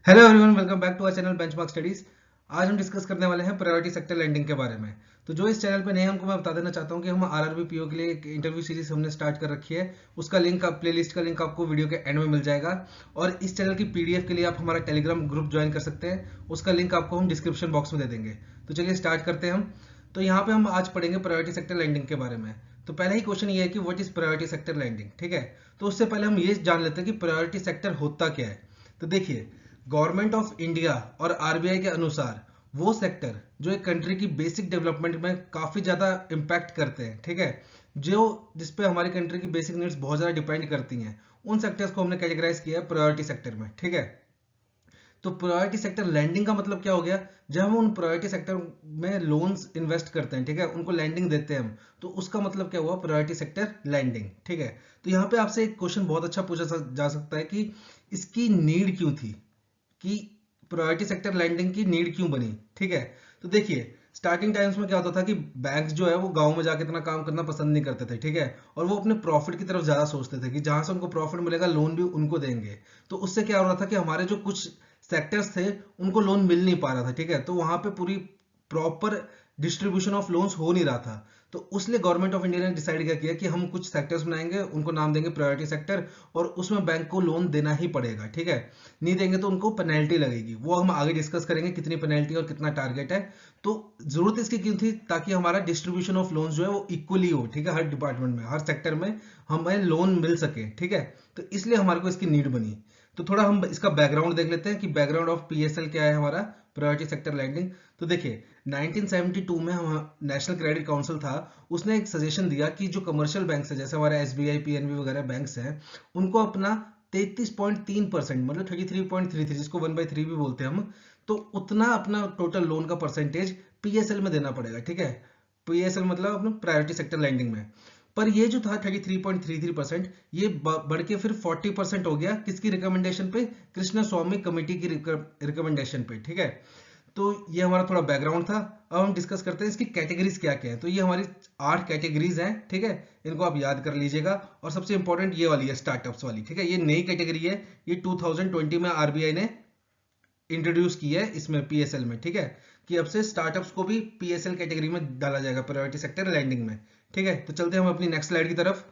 Hello everyone, welcome back to our channel Benchmark Studies. आज हम discuss करने वाले हैं प्रायोरिटी सेक्टर लैंडिंग के बारे में। तो जो इस चैनल पे नए हैं उनको मैं बता देना चाहता हूं कि हम आरआरबी पीओ के लिए एक इंटरव्यू सीरीज हमने स्टार्ट कर रखी है। उसका लिंक, प्लेलिस्ट का लिंक आपको वीडियो के एंड में मिल जाएगा। और इस चैनल की पीडीएफ के लिए आप हमारा टेलीग्राम ग्रुप ज्वाइन कर सकते हैं, उसका लिंक आपको हम डिस्क्रिप्शन बॉक्स में दे देंगे। तो चलिए स्टार्ट करते हैं हम। तो यहाँ पे हम आज पढ़ेंगे प्रायोरिटी सेक्टर लैंडिंग के बारे में। तो पहला ही क्वेश्चन ये है कि what is priority sector lending. ठीक है, तो उससे पहले हम ये जान लेते हैं कि प्रायोरिटी सेक्टर होता क्या है। तो देखिए, गवर्नमेंट ऑफ इंडिया और आरबीआई के अनुसार वो सेक्टर जो एक कंट्री की बेसिक डेवलपमेंट में काफी ज्यादा इम्पैक्ट करते हैं, ठीक है, जो जिसपे हमारी कंट्री की बेसिक नीड्स बहुत ज्यादा डिपेंड करती हैं, उन सेक्टर्स को हमने कैटेगराइज किया है प्रायोरिटी सेक्टर में। ठीक है, तो प्रायोरिटी सेक्टर लैंडिंग का मतलब क्या हो गया? जब हम उन प्रायोरिटी सेक्टर में लोन्स इन्वेस्ट करते हैं, ठीक है, उनको लैंडिंग देते हैं हम, तो उसका मतलब क्या हुआ? Priority sector lending. ठीक है, तो यहाँ पे आपसे एक क्वेश्चन बहुत अच्छा पूछा जा सकता है कि इसकी नीड क्यों थी, कि प्रायोरिटी सेक्टर लैंडिंग की नीड क्यों बनी। ठीक है, तो देखिए, स्टार्टिंग टाइम्स में क्या होता था कि बैंक्स जो है वो गांव में जाके इतना काम करना पसंद नहीं करते थे। ठीक है, और वो अपने प्रॉफिट की तरफ ज्यादा सोचते थे कि जहां से उनको प्रॉफिट मिलेगा लोन भी उनको देंगे। तो उससे क्या हो रहा था कि हमारे जो कुछ सेक्टर्स थे उनको लोन मिल नहीं पा रहा था। ठीक है, तो वहां पे पूरी प्रॉपर डिस्ट्रीब्यूशन ऑफ लोन्स हो नहीं रहा था। तो उसलिए गवर्नमेंट ऑफ इंडिया ने डिसाइड क्या किया कि हम कुछ सेक्टर्स बनाएंगे, उनको नाम देंगे प्रायोरिटी सेक्टर, और उसमें बैंक को लोन देना ही पड़ेगा। ठीक है, नहीं देंगे तो उनको पेनल्टी लगेगी। वो हम आगे डिस्कस करेंगे कितनी पेनल्टी और कितना टारगेट है। तो जरूरत इसकी क्यों थी? ताकि हमारा डिस्ट्रीब्यूशन ऑफ लोन्स जो है वो इक्वली हो। ठीक है, हर डिपार्टमेंट में, हर सेक्टर में हमें लोन मिल सके। ठीक है, तो इसलिए हमारे को इसकी नीड बनी। तो थोड़ा हम इसका बैकग्राउंड देख लेते हैं कि बैकग्राउंड ऑफ पीएसएल क्या है, हमारा प्रायोरिटी सेक्टर लैंडिंग। तो देखिए, 1972 में हम नेशनल क्रेडिट काउंसिल था, उसने एक सजेशन दिया कि जो कमर्शियल बैंक्स है, जैसे हमारे एसबीआई, पीएनबी वगैरह बैंक्स हैं, उनको अपना 33.3%, मतलब 33.33, जिसको 1/3 भी बोलते हैं हम, तो उतना अपना टोटल लोन का परसेंटेज पीएसएल में देना पड़ेगा। ठीक है, पीएसएल मतलब अपना प्रायोरिटी सेक्टर लैंडिंग में। पर ये जो था 33.33%, ये बढ़ के फिर 40% हो गया। किसकी रिकमेंडेशन पे? कृष्ण स्वामी कमेटी की रिकमेंडेशन पे। ठीक है, तो ये हमारा थोड़ा बैकग्राउंड था। अब हम डिस्कस करते हैं इसकी कैटेगरीज क्या क्या है। तो ये हमारी 8 कैटेगरीज हैं। ठीक है, इनको आप याद कर लीजिएगा। और सबसे इंपॉर्टेंट ये वाली है, स्टार्टअप्स वाली। ठीक है, ये नई कैटेगरी है, ये 2020 में आरबीआई ने इंट्रोड्यूस की है इसमें पीएसएल में। ठीक है, कि अब से स्टार्टअप्स को भी पीएसएल कैटेगरी में डाला जाएगा, प्रायोरिटी सेक्टर लैंडिंग में। ठीक है, तो चलते हैं हम अपनी नेक्स्ट स्लाइड की तरफ।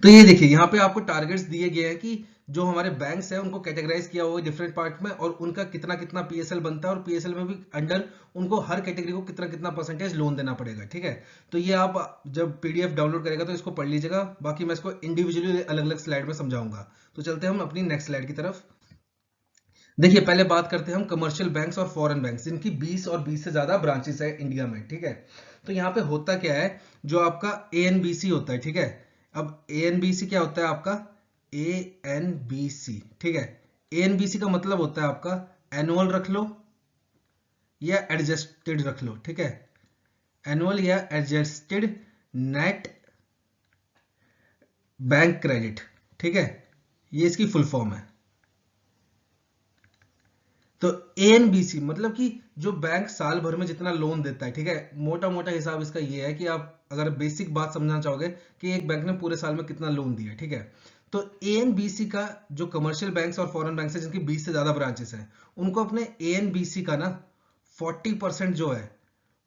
तो ये देखिए, यहाँ पे आपको टारगेट्स दिए गए हैं कि जो हमारे बैंक्स हैं उनको कैटेगराइज किया हुआ है डिफरेंट पार्ट में, और उनका कितना कितना पीएसएल बनता है, और पीएसएल में भी अंडर उनको हर कैटेगरी को कितना कितना परसेंटेज लोन देना पड़ेगा। ठीक है, तो ये आप जब पीडीएफ डाउनलोड करेगा तो इसको पढ़ लीजिएगा। बाकी मैं इसको इंडिविजुअली अलग अलग स्लाइड में समझाऊंगा। तो चलते हैं हम अपनी नेक्स्ट स्लाइड की तरफ। देखिए, पहले बात करते हैं हम कमर्शियल बैंक्स और फॉरेन बैंक्स, जिनकी 20 और 20 से ज्यादा ब्रांचेस है इंडिया में। ठीक है, तो यहाँ पे होता क्या है, जो आपका एएनबीसी होता है। ठीक है, अब एएनबीसी क्या होता है आपका? एएनबीसी, ठीक है, एएनबीसी का मतलब होता है आपका एनुअल रख लो या एडजस्टेड रख लो। ठीक है, एनुअल या एडजस्टेड नेट बैंक क्रेडिट। ठीक है, ये इसकी फुल फॉर्म है। तो एएनबीसी मतलब कि जो बैंक साल भर में जितना लोन देता है। ठीक है, मोटा मोटा हिसाब इसका ये है कि आप अगर बेसिक बात समझना चाहोगे कि एक बैंक ने पूरे साल में कितना लोन दिया। ठीक है, तो एएनबीसी का जो कमर्शियल बैंक्स और फॉरेन बैंक्स है जिनकी 20 से ज्यादा ब्रांचेस हैं, उनको अपने एएनबीसी का ना 40% जो है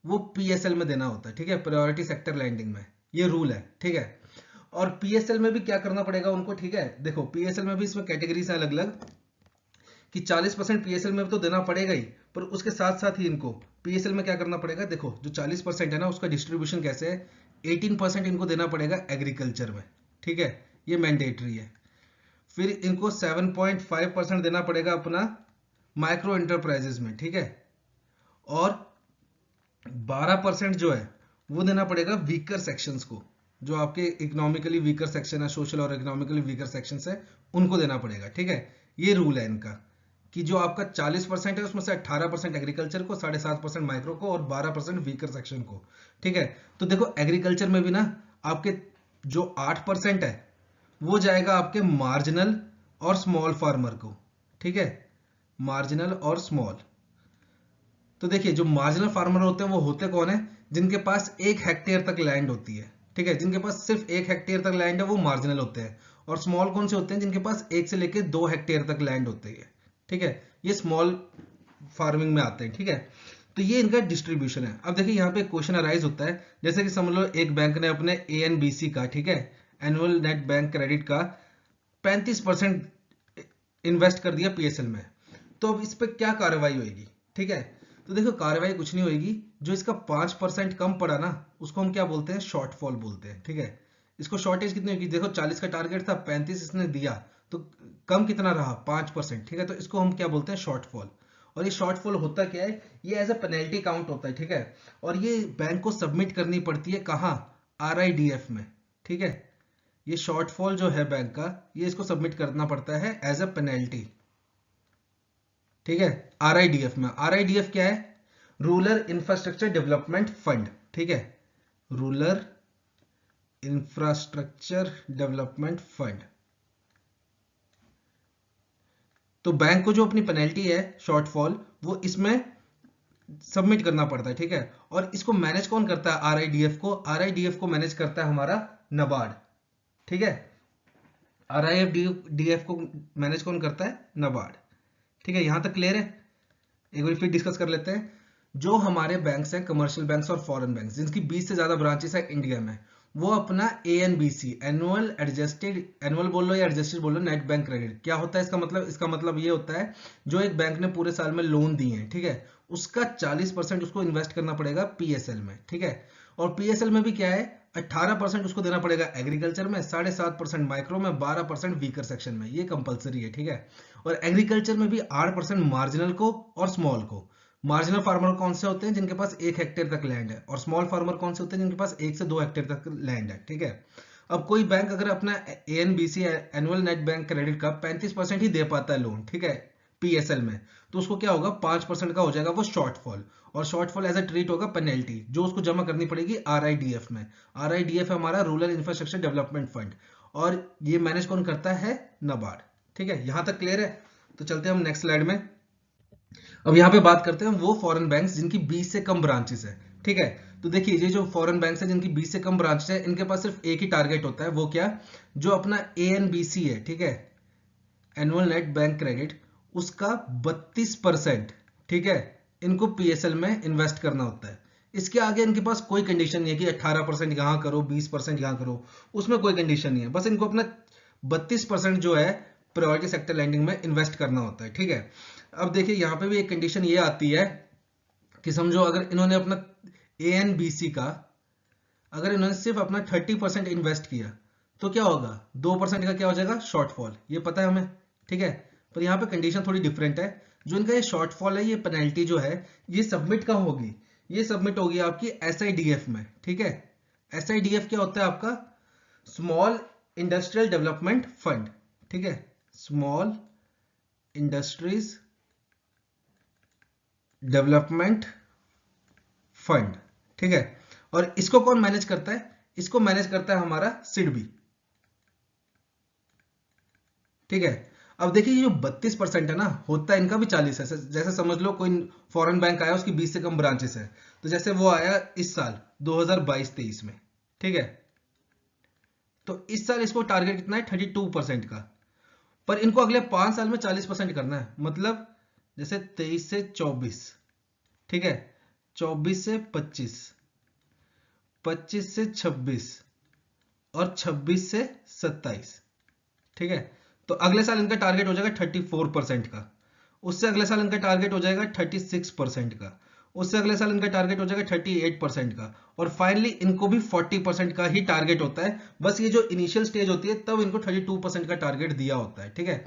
वो पीएसएल में देना होता है। ठीक है, प्रायोरिटी सेक्टर लैंडिंग में ये रूल है। ठीक है, और पीएसएल में भी क्या करना पड़ेगा उनको? ठीक है, देखो, पीएसएल में भी इसमें कैटेगरीज है अलग अलग, कि 40% पीएसएल में तो देना पड़ेगा ही, पर उसके साथ साथ ही इनको पीएसएल में क्या करना पड़ेगा? देखो, जो 40% है ना, उसका डिस्ट्रीब्यूशन कैसे है? 18% इनको देना पड़ेगा एग्रीकल्चर में। ठीक है, ये मैंडेटरी है। फिर इनको 7.5% देना पड़ेगा अपना माइक्रो इंटरप्राइजेस में। ठीक है, और 12% जो है वो देना पड़ेगा वीकर सेक्शंस को, जो आपके इकोनॉमिकली वीकर सेक्शन है, सोशल और इकोनॉमिकली वीकर सेक्शंस है, उनको देना पड़ेगा। ठीक है, ये रूल है इनका, कि जो आपका 40% है उसमें से 18% एग्रीकल्चर को, 7.5% माइक्रो को, और 12% वीकर सेक्शन को। ठीक है, तो देखो, एग्रीकल्चर में भी ना आपके जो 8% है वो जाएगा आपके मार्जिनल और स्मॉल फार्मर को। ठीक है, मार्जिनल और स्मॉल। तो देखिए, जो मार्जिनल फार्मर होते हैं वो होते कौन है? जिनके पास 1 हेक्टेयर तक लैंड होती है। ठीक है, जिनके पास सिर्फ 1 हेक्टेयर तक लैंड है वो मार्जिनल होते हैं। और स्मॉल कौन से होते हैं? जिनके पास 1 से लेकर 2 हेक्टेयर तक लैंड होती है। ठीक है, ये स्मॉल फार्मिंग में आते हैं। ठीक है, तो ये इनका डिस्ट्रीब्यूशन है। अब देखिए यहाँ पे क्वेश्चन अराइज होता है, जैसे कि समझ लो एक बैंक ने अपने ANBC का, ठीक है, एनुअल नेट बैंक क्रेडिट का 35% इन्वेस्ट कर दिया PSL में, तो अब इस पे क्या कार्रवाई होगी? ठीक है, तो देखो कार्रवाई कुछ नहीं होगी, जो इसका 5% कम पड़ा ना, उसको हम क्या बोलते हैं? शॉर्टफॉल बोलते हैं। ठीक है, इसको शॉर्टेज कितनी होगी? देखो 40 का टारगेट था, 35 इसने दिया, तो कम कितना रहा? 5%। ठीक है, तो इसको हम क्या बोलते हैं? शॉर्टफॉल। और ये शॉर्टफॉल होता क्या है? ये एज अ पेनल्टी काउंट होता है। ठीक है, और ये बैंक को सबमिट करनी पड़ती है कहाँ? RIDF में। ठीक है, ये शॉर्टफॉल जो है बैंक का, ये इसको सबमिट करना पड़ता है एज अ पेनल्टी। ठीक है, RIDF में। RIDF क्या है? Rural infrastructure development fund. ठीक है, रूरल इंफ्रास्ट्रक्चर डेवलपमेंट फंड। तो बैंक को जो अपनी पेनल्टी है शॉर्टफॉल, वो इसमें सबमिट करना पड़ता है। ठीक है, और इसको मैनेज कौन करता है? RIDF को। RIDF को मैनेज करता है हमारा NABARD। ठीक है, RIDF को मैनेज कौन करता है? NABARD। ठीक है, यहां तक क्लियर है? एक बार फिर डिस्कस कर लेते हैं। जो हमारे बैंक्स हैं, कमर्शियल बैंक्स और फॉरेन बैंक्स, जिनकी 20 से ज्यादा ब्रांचेस है इंडिया में, वो अपना ANBC, एनुअल बोल लो या एडजस्टेड बोल लो, नेट बैंक क्रेडिट, क्या होता है इसका मतलब? इसका मतलब ये होता है, जो एक बैंक ने पूरे साल में लोन दिए हैं, ठीक है, उसका 40% उसको इन्वेस्ट करना पड़ेगा PSL में। ठीक है, और PSL में भी क्या है? 18% उसको देना पड़ेगा एग्रीकल्चर में, 7.5% माइक्रो में, 12% वीकर सेक्शन में, ये कंपलसरी है। ठीक है, और एग्रीकल्चर में भी 8% मार्जिनल को और स्मॉल को। मार्जिनल फार्मर कौन से होते हैं? जिनके पास 1 हेक्टेयर तक लैंड है। और स्मॉल फार्मर कौन से होते हैं? जिनके पास 1 से 2 हेक्टेयर तक लैंड है। ठीक है, अब कोई बैंक अगर अपना ANBC annual net bank credit का 35% ही दे पाता है लोन, ठीक है, PSL में, तो उसको क्या होगा? 5% का हो जाएगा वो शॉर्टफॉल। और शॉर्टफॉल एज अ ट्रीट होगा पेनल्टी, जो उसको जमा करनी पड़ेगी RIDF में। RIDF है हमारा रूरल इंफ्रास्ट्रक्चर डेवलपमेंट फंड, और ये मैनेज कौन करता है? NABARD। ठीक है, यहां तक क्लियर है? तो चलते हैं हम नेक्स्ट स्लाइड में। अब यहाँ पे बात करते हैं वो फॉरेन बैंक्स जिनकी 20 से कम ब्रांचेस है। ठीक है, तो देखिए ये जो फॉरेन बैंक्स है जिनकी 20 से कम ब्रांचेस है, इनके पास सिर्फ एक ही टारगेट होता है। वो क्या? जो अपना ANBC है, ठीक है, एनुअल नेट बैंक क्रेडिट, उसका 32%, ठीक है, इनको PSL में इन्वेस्ट करना होता है। इसके आगे इनके पास कोई कंडीशन नहीं है कि 18% यहां करो, 20% यहां करो, उसमें कोई कंडीशन नहीं है। बस इनको अपना 32% जो है प्रायोरिटी सेक्टर लैंडिंग में इन्वेस्ट करना होता है। ठीक है, अब देखिए यहां पे भी एक कंडीशन ये आती है कि समझो अगर इन्होंने अपना ANBC का, अगर इन्होंने सिर्फ अपना 30% इन्वेस्ट किया, तो क्या होगा? 2% का क्या हो जाएगा? शॉर्टफॉल। ये पता है हमें। ठीक है, पर यहाँ पे कंडीशन थोड़ी डिफरेंट है। जो इनका ये शॉर्टफॉल है, ये पेनल्टी जो है, ये सबमिट कहाँ होगी? ये सबमिट होगी आपकी SIDF में। ठीक है, SIDF क्या होता है आपका? Small industrial development fund. ठीक है, स्मॉल इंडस्ट्रीज डेवलपमेंट फंड। ठीक है, और इसको कौन मैनेज करता है? इसको मैनेज करता है हमारा SIDBI। ठीक है, अब देखिए ये जो 32% है ना, होता है इनका भी 40 है। जैसे समझ लो कोई फॉरेन बैंक आया, उसकी 20 से कम ब्रांचेस है, तो जैसे वो आया इस साल 2022-23 में। ठीक है, तो इस साल इसको टारगेट कितना है? 32% का, पर इनको अगले 5 साल में 40% करना है। मतलब जैसे 23 से 24, ठीक है, 24 से 25, 25 से 26 और 26 से 27। ठीक है, तो अगले साल इनका टारगेट हो जाएगा 34% का, उससे अगले साल इनका टारगेट हो जाएगा 36% का, उससे अगले साल इनका टारगेट हो जाएगा 38% का, और फाइनली इनको भी 40% का ही टारगेट होता है। बस ये जो इनिशियल स्टेज होती है तब इनको 32% का टारगेट दिया होता है। ठीक है,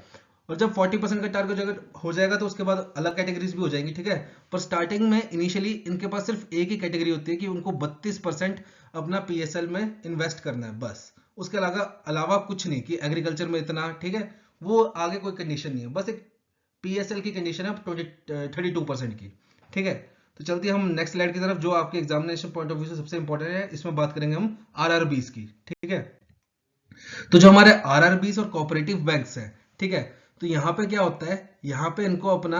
और जब 40% का टारगेट हो जाएगा तो उसके बाद अलग कैटेगरीज भी हो जाएंगी। ठीक है, पर स्टार्टिंग में इनिशियली इनके पास सिर्फ एक ही कैटेगरी होती है कि उनको 32% अपना PSL में इन्वेस्ट करना है, बस। उसके अलावा कुछ नहीं कि एग्रीकल्चर में इतना। ठीक है, वो आगे कोई कंडीशन नहीं है, बस एक PSL की कंडीशन है 32% की। ठीक है, तो चलते हैं हम नेक्स्ट स्लाइड की तरफ, जो आपके एग्जामिनेशन पॉइंट ऑफ व्यू से सबसे इंपॉर्टेंट है। इसमें बात करेंगे हम RRBs की। ठीक है, तो जो हमारे RRBs और कोऑपरेटिव बैंक्स हैं, ठीक है, तो यहाँ पे क्या होता है? यहाँ पे इनको अपना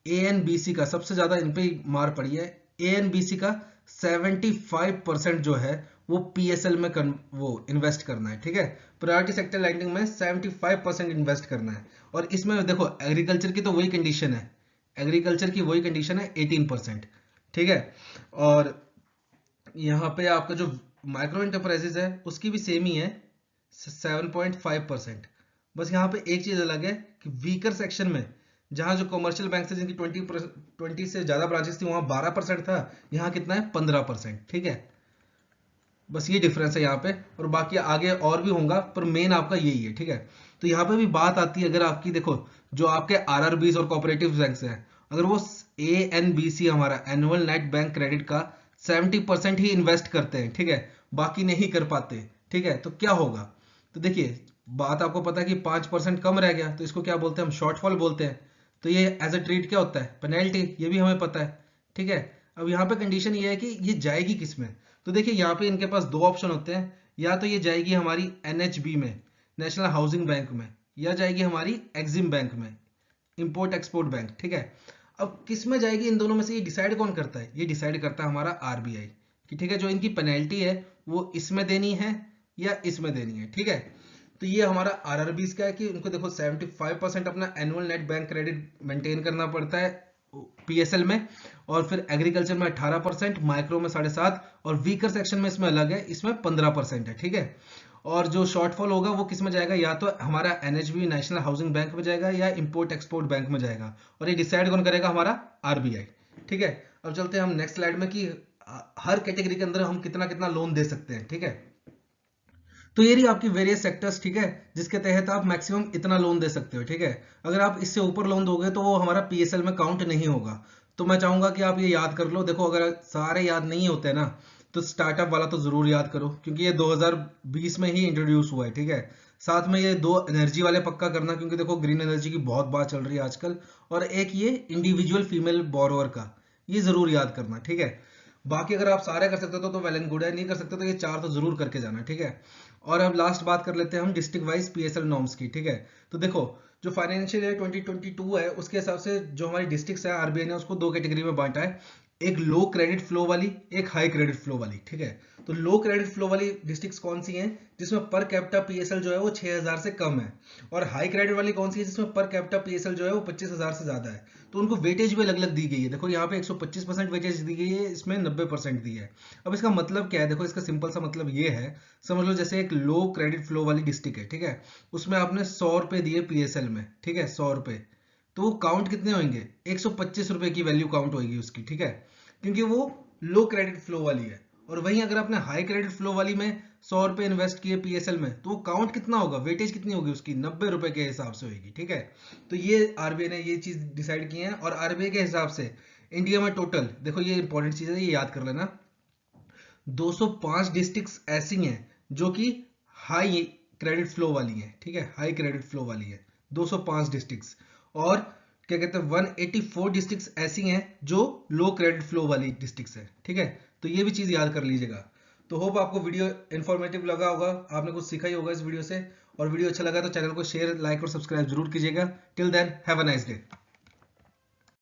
ANBC का सबसे ज्यादा इन पे मार पड़ी है। ANBC का 75% जो है वो पीएसएल में वो इन्वेस्ट करना है, ठीक है। प्रायोरिटी सेक्टर लैंडिंग में 75% इन्वेस्ट करना है। और इसमें देखो एग्रीकल्चर की तो वही कंडीशन है, एग्रीकल्चर की वही कंडीशन है 18%, ठीक है। और यहाँ पे आपका जो माइक्रो इंटरप्राइजेज है उसकी भी सेम ही है 7.5%। बस यहाँ पे एक चीज अलग है कि वीकर सेक्शन में जहां जो कमर्शियल बैंक थे जिनकी 20 से ज्यादा ब्रांचेस थी वहां 12% था, यहाँ कितना है 15%, ठीक है। बस ये डिफरेंस है यहाँ पे, और बाकी आगे और भी होगा पर मेन आपका यही है, ठीक है। तो यहाँ पे भी बात आती है, अगर आपकी देखो जो आपके आरआरबीज और कोऑपरेटिव बैंक हैं, अगर वो एएनबीसी हमारा एनुअल नेट बैंक क्रेडिट का 70% ही इन्वेस्ट करते हैं, ठीक है, बाकी नहीं कर पाते, ठीक है, तो क्या होगा। तो देखिए बात आपको पता है कि 5% कम रह गया, तो इसको क्या बोलते हैं हम, शॉर्टफॉल बोलते हैं। तो ये एज अ ट्रीट क्या होता है, पेनल्टी, ये भी हमें पता है, ठीक है। अब यहाँ पे कंडीशन ये है कि ये जाएगी किस में। तो देखिए यहाँ पे इनके पास दो ऑप्शन होते हैं, या तो ये जाएगी हमारी एनएचबी में, नेशनल हाउसिंग बैंक में, या जाएगी हमारी एक्सिम बैंक में, इंपोर्ट एक्सपोर्ट बैंक, ठीक है। अब किस में जाएगी इन दोनों में से ये डिसाइड कौन करता है, ये डिसाइड करता है हमारा आरबीआई कि ठीक है जो इनकी पेनल्टी है वो इसमें देनी है या इसमें देनी है, ठीक है। तो ये हमारा आरआरबीज का है कि उनको देखो 75% अपना annual net bank credit maintain करना पड़ता है पीएसएल में, और फिर एग्रीकल्चर में 18%, माइक्रो में 7.5%, और वीकर सेक्शन में इसमें अलग है, इसमें 15% है, ठीक है। और जो शॉर्टफॉल होगा वो किस में जाएगा, या तो हमारा एनएचबी नेशनल हाउसिंग बैंक में जाएगा या इंपोर्ट एक्सपोर्ट बैंक में जाएगा, और ये डिसाइड कौन करेगा, हमारा आरबीआई, ठीक है। अब चलते हैं हम नेक्स्ट स्लाइड में कि हर कैटेगरी के अंदर हम कितना कितना लोन दे सकते हैं, ठीक है। तो ये रही आपकी वेरियस सेक्टर्स, ठीक है, जिसके तहत आप मैक्सिमम इतना लोन दे सकते हो, ठीक है। अगर आप इससे ऊपर लोन दोगे तो वो हमारा पीएसएल में काउंट नहीं होगा। तो मैं चाहूंगा कि आप ये याद कर लो, देखो अगर सारे याद नहीं होते ना तो स्टार्टअप वाला तो जरूर याद करो, क्योंकि ये 2020 में ही इंट्रोड्यूस हुआ है, ठीक है। साथ में ये दो एनर्जी वाले पक्का करना, क्योंकि देखो ग्रीन एनर्जी की बहुत बात चल रही है आजकल, और एक ये इंडिविजुअल फीमेल बोरोअर का, ये जरूर याद करना, ठीक है। बाकी अगर आप सारे कर सकते हो तो वेल एंड गुड है, नहीं कर सकते तो ये चार तो जरूर करके जाना, ठीक है। और अब लास्ट बात कर लेते हैं हम डिस्ट्रिक्ट वाइज पीएसएल नॉर्म्स की, ठीक है। तो देखो जो फाइनेंशियल ईयर 2022 है उसके हिसाब से जो हमारी डिस्ट्रिक्ट्स है आरबीआई ने उसको दो कैटेगरी में बांटा है, एक लो क्रेडिट फ्लो वाली, एक हाई क्रेडिट फ्लो वाली, ठीक है। तो लो क्रेडिट फ्लो वाली डिस्ट्रिक्ट्स कौन सी हैं, जिसमें पर कैपिटा पीएसएल जो है वो 6000 से कम है, और हाई क्रेडिट वाली कौन सी है, जिसमें पर कैपिटा पीएसएल जो है वो 25000 से ज्यादा है। तो उनको वेटेज भी अलग अलग दी गई है, देखो यहाँ पे 125% वेटेज दी गई है, इसमें 90% दी है। अब इसका मतलब क्या है, देखो इसका सिंपल सा मतलब ये है, समझ लो जैसे एक लो क्रेडिट फ्लो वाली डिस्ट्रिक्ट है, ठीक है, उसमें आपने 100 रुपए दिए पीएसएल में, ठीक है, 100 रुपए, तो वो काउंट कितने होंगे, 125 रुपए की वैल्यू काउंट होगी उसकी, ठीक है, क्योंकि वो लो क्रेडिट फ्लो वाली है। और वहीं अगर आपने हाई क्रेडिट फ्लो वाली में 100 रुपए इन्वेस्ट किए पीएसएल में, तो वो काउंट कितना होगा, वेटेज कितनी होगी उसकी, 90 रुपए के हिसाब से होगी, ठीक है। तो ये आरबीआई ने ये चीज डिसाइड की है, और आरबीआई के हिसाब से इंडिया में टोटल देखो ये इंपॉर्टेंट चीज है, ये याद कर लेना, 205 डिस्ट्रिक्ट्स ऐसी हैं जो कि हाई क्रेडिट फ्लो वाली हैं, ठीक है, हाई क्रेडिट फ्लो वाली है 205 डिस्ट्रिक्ट्स, और क्या कहते हैं 184 डिस्ट्रिक्ट्स ऐसी हैं जो लो क्रेडिट फ्लो वाली डिस्ट्रिक्ट्स है, ठीक है। तो ये भी चीज याद कर लीजिएगा। तो होप आपको वीडियो इन्फॉर्मेटिव लगा होगा, आपने कुछ सीखा ही होगा इस वीडियो से, और वीडियो अच्छा लगा तो चैनल को शेयर, लाइक और सब्सक्राइब जरूर कीजिएगा। Till then have a nice day.